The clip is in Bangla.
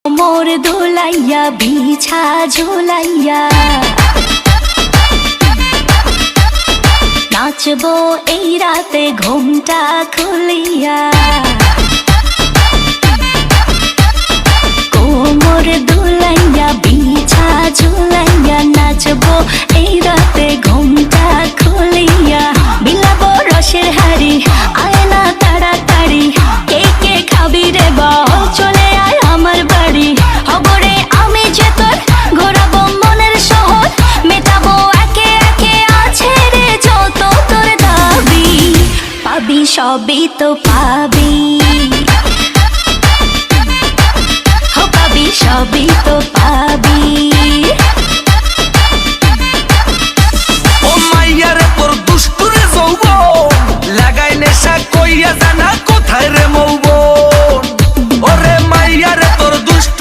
মোর দোলাইয়া বিছা ঝোলাইয়া নাচবো এই রাতে ঘুমটা খুলিয়া। কোমর দোলাইয়া বিছা ঝোলাইয়া নাচবো এই রাতে ঘুমটা খুলিয়া। বিলাবো রসের হাড়ি আয় না তাড়াতাড়ি, কে কে খাবি রে বল চলে আয় আমার বাড়ি। হবরে আমি যে তোর ঘোরাবো মনের শহর, মেটাবো একে একে আছে রে যত তোর দাবি। পাবি সবই তো পাবি, পাবি সবই